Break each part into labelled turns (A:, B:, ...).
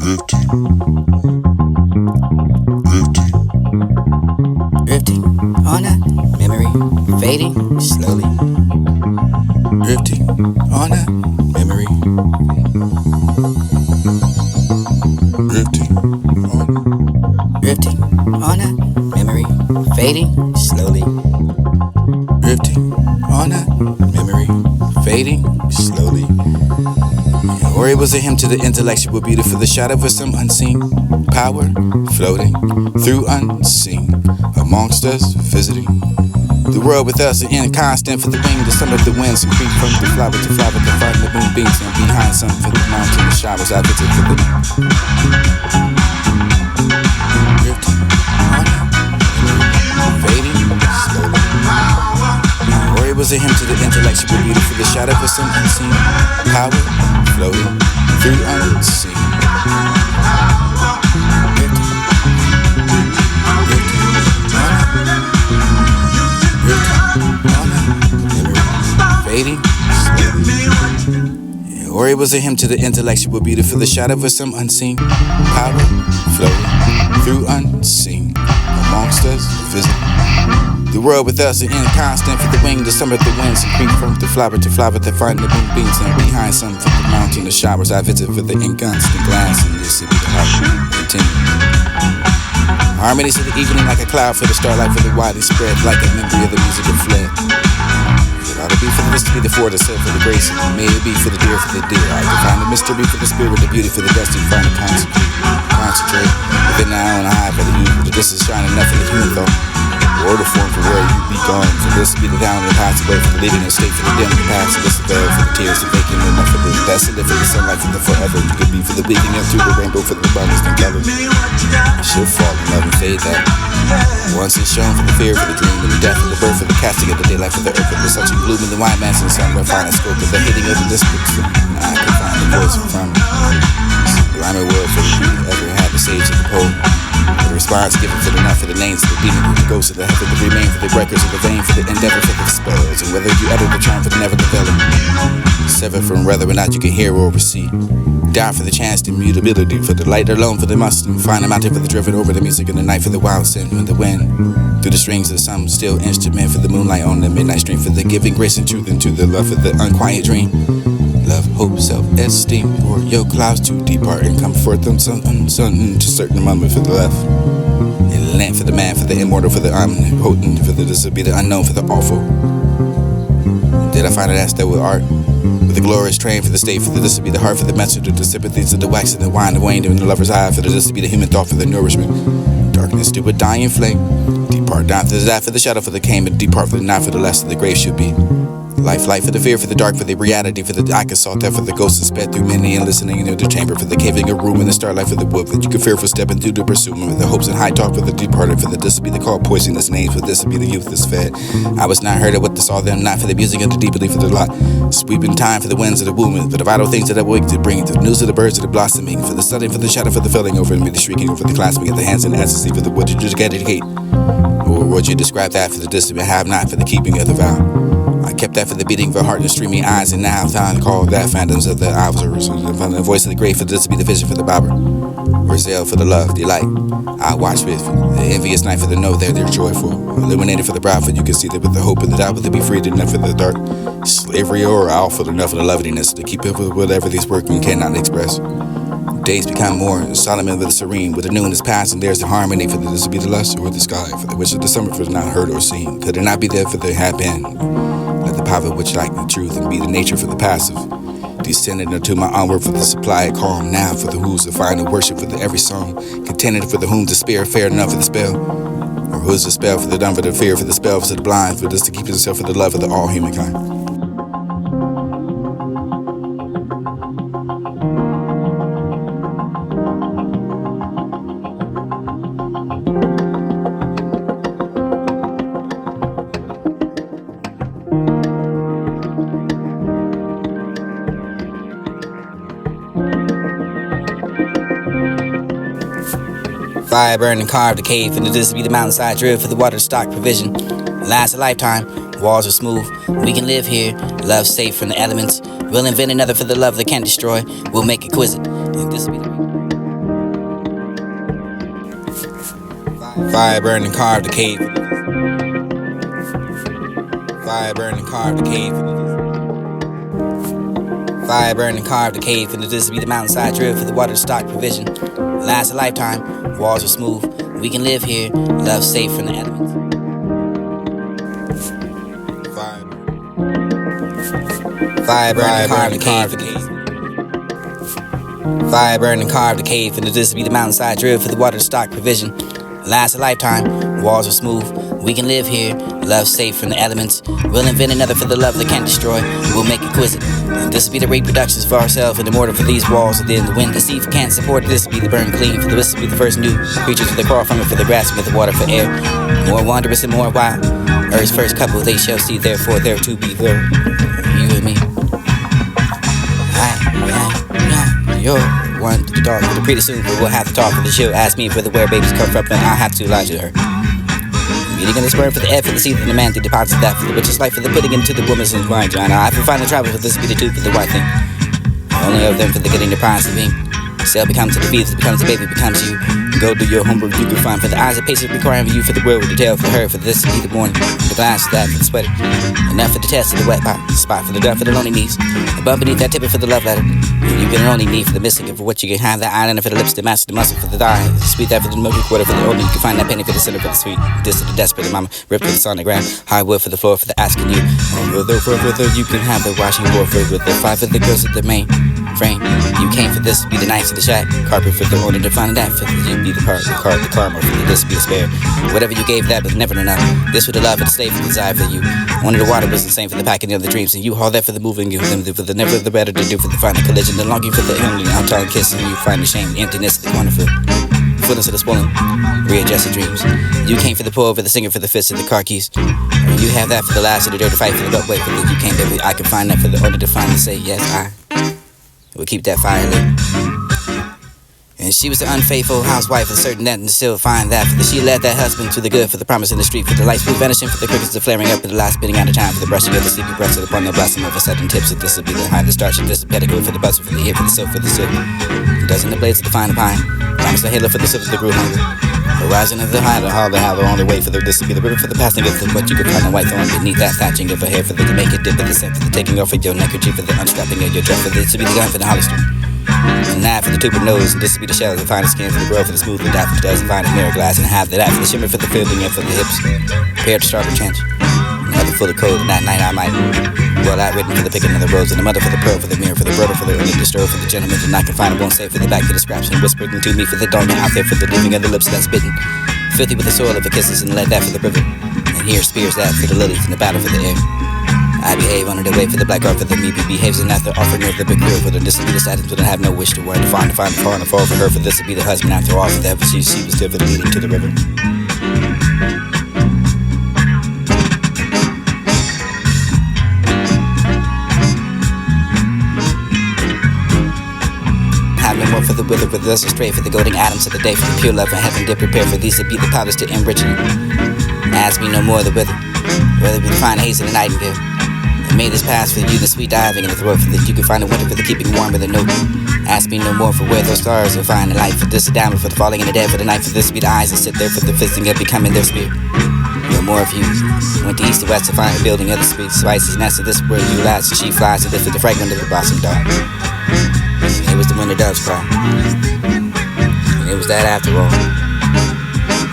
A: Drifting on a memory, fading slowly. Drifting on a memory. Drifting on a memory, fading slowly. Drifting on a memory, fading slowly. Or it was a hymn to the intellectual beauty for the shadow of some unseen power floating through unseen amongst us, visiting the world with us, an inconstant for the wing, the sum of the winds, and creep from the flower to flower, the fire, the moonbeams, and behind some for the mountain, the showers, advocate for the drifting on fading slowly. Or it was a hymn to the intellectual beauty for the shadow of some unseen power floating through unseen. Fading slowly. Or it was a hymn to the intellectual beauty for the shadow of some unseen power floating through unseen amongst us, visiting the world with us, an inconstant for the wing, the summer, the winds, and creep from the flower to flower, that find the moonbeams, and behind some for the mountain, the showers I visit for the inconstant glance, and this will be the heart continue. Harmonies of the evening like a cloud for the starlight, for the widely spread, like a memory of the music that fled. It ought to be for this to be the for the set for the grace, and may it be for the dear, for the dear. I can find the mystery for the spirit, the beauty for the dusty, find the concentrate within our own eye for the youth, for the distance shining enough for the human thought. Or the form for where you be gone. For this to be the down and the pass away, for the living and state, for the dim, the past, and this veil, for the tears, the making enough for the best, and for the sunlight, for the forever. You could be for the beating up through the rainbow, for the abundance and colors. You should fall in love and fade that. Once it's shown for the fear, for the dream, and the death, and the birth, for the casting of the daylight, for the earth, for the such and bloom, and the wine mass, and the sun, where fine scope, for the hitting of the distance. I can find the voice from blind world for the beauty ever had the sage of the pole. For the response given for the night, for the names of the demon, for the ghosts of the heaven, the remain for the breakers of the vein, for the endeavor, for the spells, and whether you utter the charm for the never develop. Sever from whether or not you can hear or receive. Die for the chance to mutability, for the light alone, for the must, and find a mountain for the driven over the music in the night, for the wild sin, and the wind through the strings of some still instrument, for the moonlight on the midnight stream, for the giving grace and truth into the love, for the unquiet dream. Love, hope, self-esteem, or your clouds to depart and comfort them, something to certain moment for the left. And land for the man, for the immortal, for the omnipotent, for the this will be the unknown, for the awful. Did I find it asked that with art? With the glorious train for the state, for the this will be the heart, for the messenger, the sympathies of the wax and the wine, the wane, and the lover's eye, for the this will be the human thought, for the nourishment. Darkness to a dying flame. Depart down for the that, for the shadow, for the came, and depart for the night, for the last of the grave should be. Life, light for the fear, for the dark, for the reality, for the I can salt that, for the ghosts that sped through many and listening in the chamber, for the caving a room in the starlight, for the wood that you can fear for stepping through the pursuit, with the hopes and high talk for the departed, for the this will be the call poisonous names, for this will be the youth that's fed. I was not heard of what this all them, not for the music of the deep belief for the lot, sweeping time for the winds of the womb, for the vital things that I wake to bring, the news of the birds of the blossoming, for the sunning, for the shadow, for the filling over me, the shrieking over the clasping of the hands and the ecstasy, for the what you just dedicate, or would you describe that for the distant have not for the keeping of the vow. I kept that for the beating of her heart and streaming eyes, and now time to call that phantoms of the observers, and the voice of the grave for this to be the vision for the barber, or zeal for the love, delight. I watch with the envious night for the know that they're joyful, illuminated for the brow, for you can see that with the hope and the doubt, but they be freed enough for the dark slavery, or out for enough of the loveliness to keep up with whatever these workmen cannot express. Days become more solemn with the serene, with the noon is past, and there's the harmony for the this will be the lust or the sky, for the wish of the summer for the not heard or seen. Could it not be there for the had been? Let the power which like the truth and be the nature for the passive. Descended into my onward for the supply calm now for the who's to find the worship for the every song. Contended for the whom to spare fair enough for the spell. Or who's the spell for the dumb for the fear for the spell for the blind for this to keep himself for the love of the all humankind. Fire burn and carve the cave, and this be the mountainside drill for the water stock provision. Lasts a lifetime, walls are smooth. We can live here, love safe from the elements. We'll invent another for the love that can't destroy. We'll make it exquisite. And this be the Fire burned and carved the cave. Fire burned and carved the cave. Fire burned and carved the cave. And this be the mountainside drill for the water stock provision. Last a lifetime, walls are smooth. We can live here, love safe from the elements. Fire burned and carved the cave. Fire burned and carved the cave. And this be the mountainside drill for the water stock provision. Last a lifetime, walls are smooth. We can live here, love safe from the elements. We'll invent another for the love that can't destroy. We'll make it quiz it. This will be the reproductions for ourselves and the mortar for these walls. And then the wind, the sea can't support it. This will be the burn clean. For this will be the first new creatures for the crawl from it, for the grass with the water for air. More wondrous and more wild. Earth's first couple, they shall see. Therefore, there to be there. You and me. You're one to the dog. Pretty soon we'll have to talk with the she'll ask me for the where babies come from, and I'll have to lie to her. Meeting in the sperm for the F for the seed and the man, the deposits that for the witch's life for the putting into the woman's vagina. I can find the travel for this be the tooth for the white thing. Only of them for the getting the prize to be. Cell becomes the fetus, becomes the baby, becomes you. Go do your homework, you can find for the eyes of patience requiring for you for the world with the tail for her for this to be the morning. The glass for that for the sweater. Enough for the test of the wet spot for the dirt for the lonely knees. The bump beneath that tippet for the love letter. You can only need for the missing for what you can have. That eyeliner for the lips, the match the muscle for the thigh. Sweet that for the milky quarter for the only. You can find that penny for the center for the sweet. This is the desperate mama. Ripped with the on the ground. Hardwood for the floor for the asking you. Further, you can have the washing board for with the five for the girls at the main frame. You came for this, be the knife to the shack. Carpet for the owner to find that for you be the part, the karma for this be the spare. Whatever you gave that was never enough. This for the love and the slave for the desire for you. Only the water was the same for the packing of the dreams. And you haul that for the moving, give them for the never the better to do for the final collision. The longing for the only I'm tongue kissing you find the shame, the emptiness, the wonderful. Fullness of the swollen, readjusted dreams. You came for the pull, for the singer, for the fist, and the car keys. And you have that for the last of the dirty fight, for the gut way, for the you came baby. I can find that for the order to finally say yes, I will keep that fire lit. And she was the unfaithful housewife, and certain that and still find that. For the she led that husband to the good, for the promise in the street, for the lights blue vanishing, for the crickets the flaring up, for the last spitting out of time, for the brushing of the sleepy breaths upon the blossom of a sudden tips. If this will be the high, the starch, and this the petticoat for the bustle, for the ear, for the silk, for the silk. Dozen the blades of the fine pine, promise the halo for the silk that grew hungry. The rising of the high, the hall, the how, the only way for the this will be the river for the passing of the what you could find the white thorn beneath that thatching of a hair, for the to make it dip, for the scent, for the taking off of your neckerchief, for the unstrapping of your dress, for this to be the gun for the Hollister. And that for the tube nose, and this will be the shell of the finest skin for the growth for the smooth, and that for the dozen finest mirror glass, and half that for the shimmer for the fielding and for the hips. Prepared to start the trench. Another full of code, and that night I might. Well, I written for the picking of the rose, and the mother for the pearl, for the mirror, for the brother, for the only disturb, for the gentleman, and I can find it won't say for the back for the scraps, and whispered into me for the dog out there for the leaving of the lips that's bitten. Filthy with the soil of the kisses, and let that for the river. And here spears that for the lilies, and the battle for the air. I behave under the way for the black art for the me behaves, and after offering of the big girl for the this will be the sadness, but I have no wish to worry to find the fall and the fall for her, for this will be the husband after all for that, for she was still for the leading to the river. Have no more for the wither, for the lesser stray, for the golden atoms of the day, for the pure love and heaven did prepare for these to be the powders to enrich you. Ask me no more the wither, whether it be the fine haze of the nightingale. Made this pass for you, the sweet diving in the throat, for that you can find a winter for the keeping warm with a note. Ask me no more for where those stars will find the light, for this a diamond, for the falling in the dead, for the night, for this be the eyes that sit there, for the fisting of becoming their spirit. No more of you went to east to west to find a building of the sweet spices, and that's this where you last, and she flies to this with the fragment of the blossom dog. And it was the winter doves cry, and it was that after all.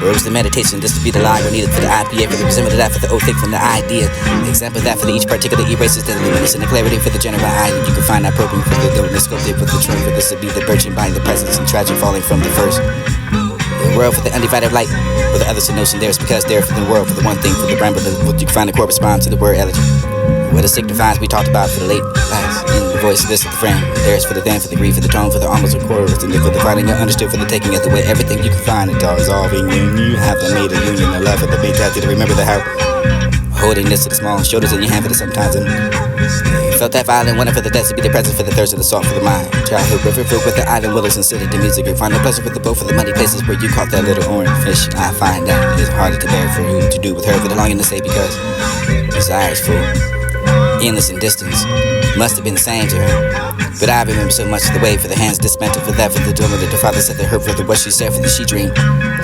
A: Or it was the meditation, this to be the lie needed for the IPA, for the resemblance of that, for the oath from the idea. The example of that for the each particular erases the luminous and the clarity for the general eye. You can find that program for the dullness, sculpted for the truth, for this to be the virgin by the presence and tragic falling from the first. The world for the undivided light, for the others to notion there's because there for the world, for the one thing, for the bramble, you can find the correspond to the word elegy. What it signifies we talked about for the late class, in the voice of this of the frame. There's for the then, for the grief, for the tone, for the almost a chorus, and for the finding and understood, for the taking of the way. Everything you can find it all resolving, and you have the made a union, the love of the big to remember the how. Holding this to the small shoulders in your hand for the sometimes, and you felt that violent wonder for the death to be the present for the thirst of the salt for the mind. Childhood river filled with the island willows and city the music. You find the pleasure with the boat for the muddy places where you caught that little orange fish. I find that it is harder to bear for you to do with her for the longing to say because desire is full. Endless in distance,
B: Must have been the same to her. But I remember so much of the way for the hands dismantled, for that, for the doom that the father said that her for the what she said for the she dreamed.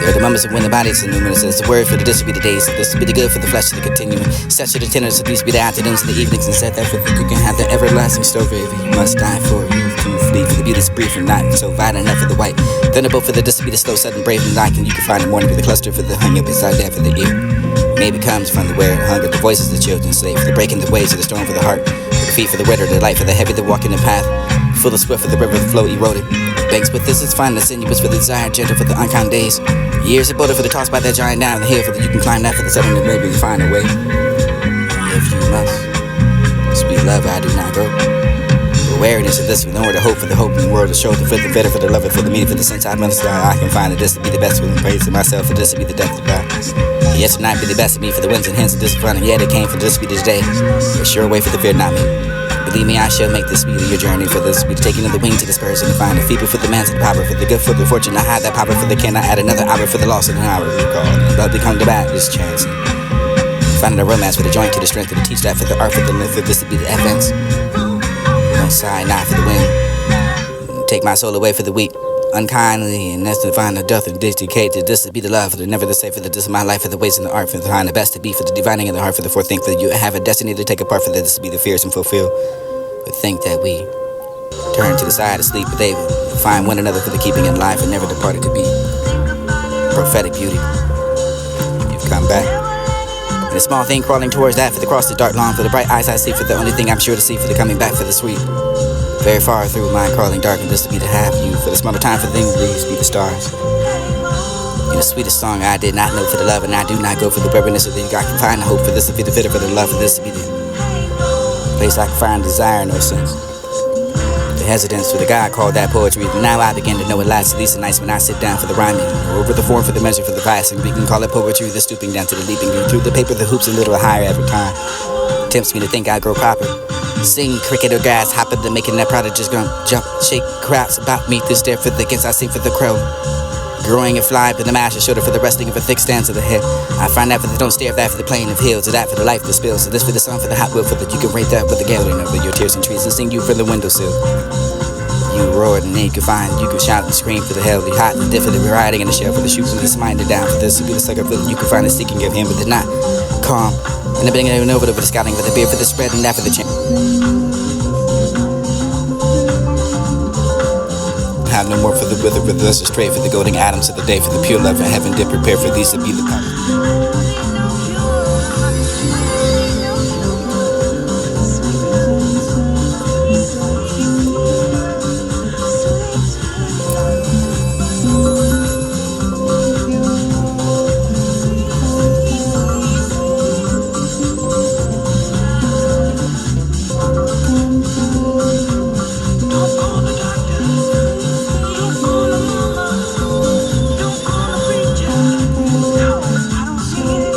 B: There are the moments of when the body's in numerous. It's the word for the this will be the days. This will be the good for the flesh of the continuing. Such are the tenders, these be the afternoons and the evenings. And said that for the you can have the everlasting story. You must die for you to flee for the beauty's brief and not so violent enough for the white. Thunderbolt for the this will be the slow, sudden, brave and light. And you can find the morning with the cluster for the hunger beside that for the ear. Maybe comes from the wear and hunger, the voices of the children slave, for the breaking the waves of the storm for the heart, for the feet for the wetter, the light for the heavy, the walking the path, full of swift for the river, the flow eroded. Banks, but this is fine, the sinuous for the desire, gentle for the unkind days. Years of border for the toss by that giant down the hill, for the you can climb that for the sudden, and maybe you find a way. If you must, sweet love, I do not go. Awareness of this, with nowhere to hope for the hope in the world, to show the fit, the better for the lover, for the meaning, for the sense I must I can find that this to be the best, with the praise to myself, for this to be the death of God. Yes, tonight be the best of me, for the winds and hints of this front, and yeah, they came for this to be this day. A sure way for the fear, not me. Believe me, I shall make this be your journey, for this be the taking of the wing to the spurs and find the feeble for the man's the power, for the good for the fortune. I hide that power for the can, I add another hour for the loss of an hour. Recall, and love become the bad, this chance. Finding a romance for the joint to the strength, for the teach that for the art, for the live, for this to be the advance. Don't sigh, not for the wind. Take my soul away for the weak. Unkindly, and that's to find the death and dedicate to this to be the love, for the never the safe, for the this of my life, for the ways in the art, for the find the best to be, for the divining in the heart, for the forethink, for you have a destiny to take apart, for this to be the fears and fulfill. But think that we turn to the side of sleep, but they find one another for the keeping in life and never departed to be. Prophetic beauty, you've come back. And a small thing crawling towards that, for the cross the dark lawn, for the bright eyes I see, for the only thing I'm sure to see, for the coming back for the sweet. Very far through my crawling dark, and this to be to have you, for the smaller time for the things these be the stars. In the sweetest song I did not know for the love, and I do not go for the weariness of the I can find the hope, for this to be the fitter for the love, for this to be the place I can find desire, no sense. The hesitance for the God called that poetry, but now I begin to know it lasts at least the nights when I sit down for the rhyming, or over the form for the measure for the vice, and we can call it poetry, the stooping down to the leaping, through the paper, the hoops a little higher every time. Tempts me to think I grow proper. Sing cricket or grasshopper, to making that product just jump, shake crowds about me. This there for the against I sing for the crow. Growing and fly up in the mash and shoulder for the resting of a thick stance of the head. I find that for the don't stare, that for the plane of hills, or that for the life that spills. So this for the sun, for the hot will, for that you can rate that with the gathering of your tears and trees, and sing you from the windowsill. You roared and then you could find, you could shout and scream for the hell, the hot and different, the riding in the shell, for the shoots and the smiting down, for this to be the sucker feeling you could find the seeking of him, but it's not calm. And the beginning over the scouting for the beer, for the spread, and that for the chin. Have no more for the wither, for this is straight for the golden atoms of the day, for the pure love of heaven did prepare for these to be the power.
C: I don't see it.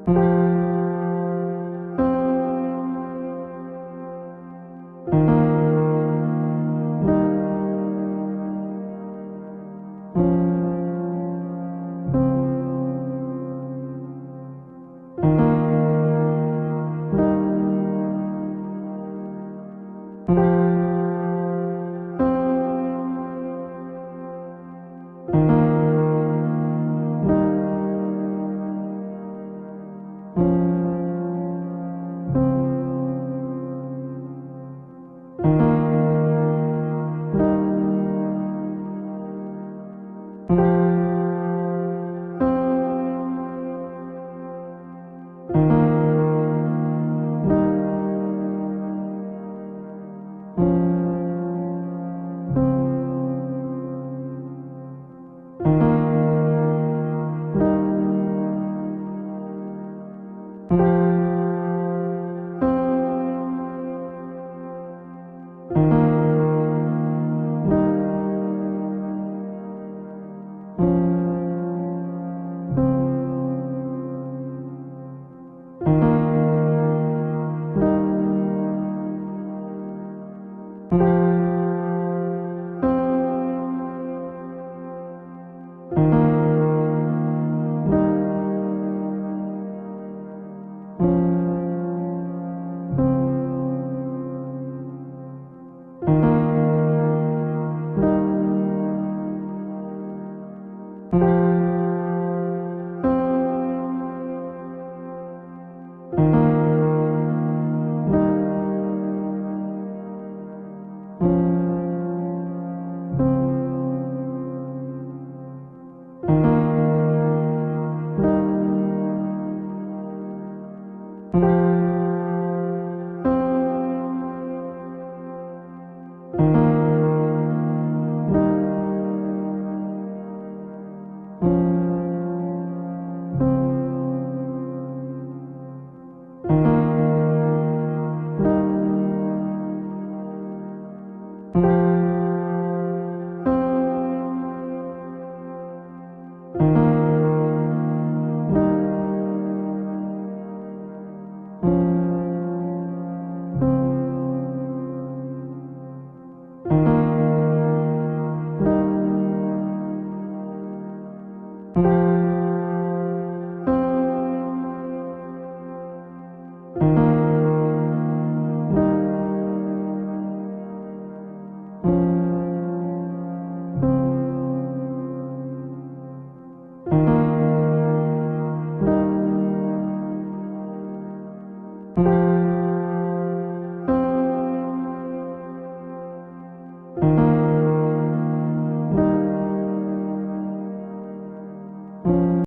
A: Thank